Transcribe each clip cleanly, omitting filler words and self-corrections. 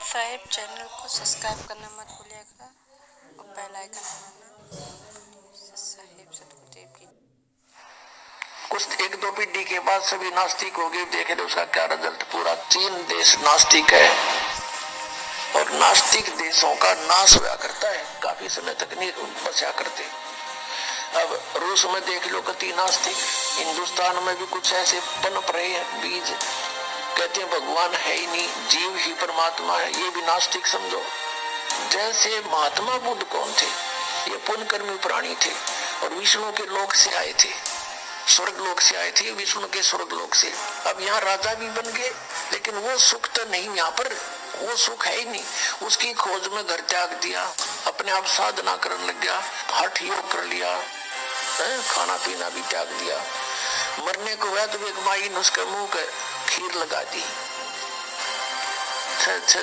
Sahib channel को subscribe करना मत भूलिएगा और बेल आइकन दबाना। साहिब सतगुरुदेव की। कुछ एक दो पीढ़ी के बाद सभी नास्तिक हो गए। देखे तो उसका क्या रिजल्ट, पूरा चीन देश नास्तिक है और नास्तिक देशों का नाश हुआ करता है, काफी समय तक नहीं बचा करते। अब रूस में देख लो कति नास्तिक, हिंदुस्तान में भी कुछ ऐसे पनप रहे हैं बीज, कहते हैं भगवान है ही नहीं, जीव ही परमात्मा है, ये भी नास्तिक समझो। जैसे महात्मा बुद्ध कौन थे, ये पुण्यकर्मी प्राणी थे और विष्णु के लोक से आए थे, स्वर्ग लोक से आए थे, विष्णु के स्वर्ग लोक से। अब यहाँ राजा भी बन गए, लेकिन वो सुख तो नहीं, यहाँ पर वो सुख है ही नहीं। उसकी खोज में घर त्याग दिया, अपने आप साधना करने लग गया, हठ योग कर लिया, खाना पीना भी त्याग दिया। मरने को हुआ तो एक माई ने उसके मुंह के खीर लगा दी,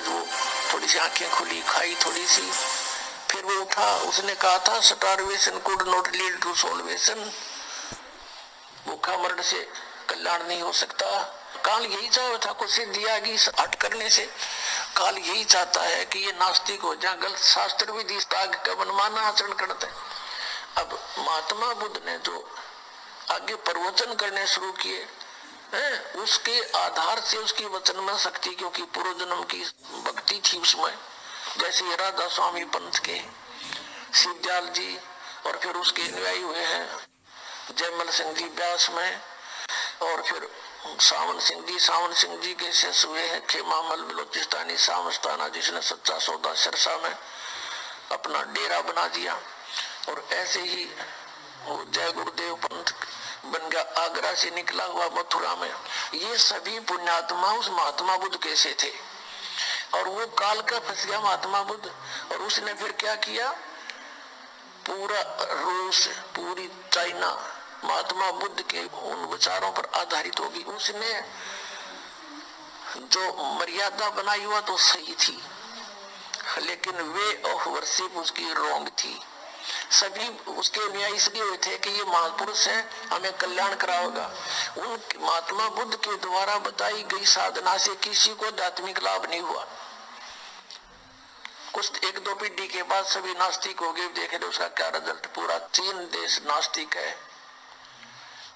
वो थोड़ी सी आंखें खुली, खाई थोड़ी सी, फिर वो उठा। उसने कहा था starvation could not lead to salvation, भूखा मरण से कल्याण नहीं हो सकता। काल यही चाहता था, कुछ सिद्धि आ गई हट करने से। काल यही चाहता है कि ये नास्तिक हो जाए, गलत शास्त्र विधि त्याग का मनमाना आचरण करते हैं। अब महात्मा बुद्ध ने जो आगे प्रवचन करने शुरू किए, उसके आधार से उसकी वचन में शक्ति, क्योंकि पूर्व जन्म की भक्ति थी उसमें, जैसे राधा स्वामी पंथ के शिवदयाल जी और फिर उसके अनुयायी हुए हैं जयमल सिंह जी व्यास में, और फिर सावन सिंह जी के शिष्य हुए हैं खेमामल बलोचिस्तानी सामस्ताना, जिसने सच्चा सौदा सिरसा में अपना डेरा बना दिया। और ऐसे ही जय गुरुदेव पंथ बन गया, आगरा से निकला हुआ मथुरा में। ये सभी पुण्यात्मा उस महात्मा बुद्ध कैसे थे, और वो काल का फंस गया महात्मा बुद्ध। और उसने फिर क्या किया, पूरा रूस, पूरी चाइना महात्मा बुद्ध के उन विचारों पर आधारित होगी। उसने जो मर्यादा बनाई हुआ तो सही थी, लेकिन वे ऑफ वर्शिप उसकी रॉन्ग थी। सभी उसके अनुयायी इसलिए हुए थे कि ये महापुरुष है, हमें कल्याण कराएगा। उन महात्मा बुद्ध के द्वारा बताई गई साधना से किसी को आध्यात्मिक लाभ नहीं हुआ। कुछ एक दो पीढ़ी के बाद सभी नास्तिक हो गए। देखे तो उसका क्या रिजल्ट, पूरा चीन देश नास्तिक है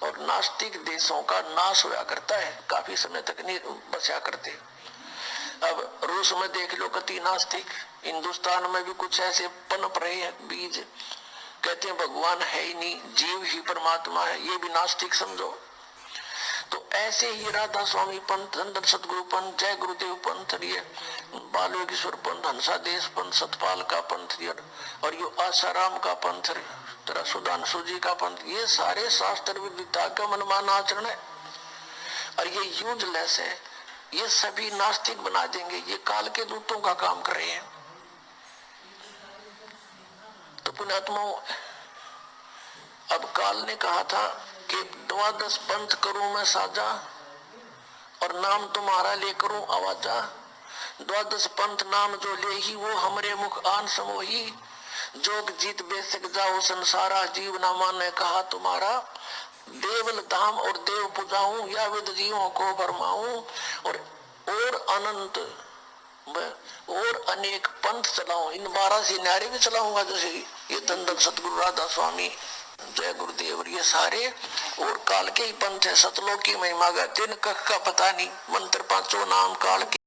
और नास्तिक देशों का नाश हुआ करता है, काफी समय तक नहीं बचा करते। अब रूस में देख लो कति नास्तिक, हिंदुस्तान में भी कुछ ऐसे पनप रहे हैं बीज, कहते हैं भगवान है ही नहीं, जीव ही परमात्मा है, ये भी नास्तिक समझो। तो ऐसे ही राधा स्वामी पंथ, धन सतगुरु पंथ, जय गुरुदेव पंथ, ये बाल योगेश्वर पंथ, हंसादेश पंथ, सतपाल का पंथ, और ये आसाराम का पंथ, तेरा सुधांशु जी का पंथ, ये सारे शास्त्र विद्या का मनमाना आचरण है और ये यूजलेस है। ये सभी नास्तिक बना देंगे, ये काल के दूतों का काम कर रहे हैं। तो पुण्यात्माओं, अब काल ने कहा था कि 12 पंथ करूं मैं साजा और नाम तुम्हारा ले करूं आवाजा। 12 पंथ नाम जो ले ही वो हमरे मुख आन समोही, जोग जीत बेसक जाओ संसारा, जीव ना माने कहा तुम्हारा। देवल धाम और देव पुजाऊं या विद जीवों को भरमाऊं, और अनंत और अनेक पंथ चलाऊं, इन 12 से न्यारे भी चलाऊंगा, जैसे ये धन सतगुरु राधा स्वामी, जय गुरुदेव, ये सारे और काल के ही पंथ है। सतलोक की महिमा गाते, कख का पता नहीं, मंत्र 5 नाम काल के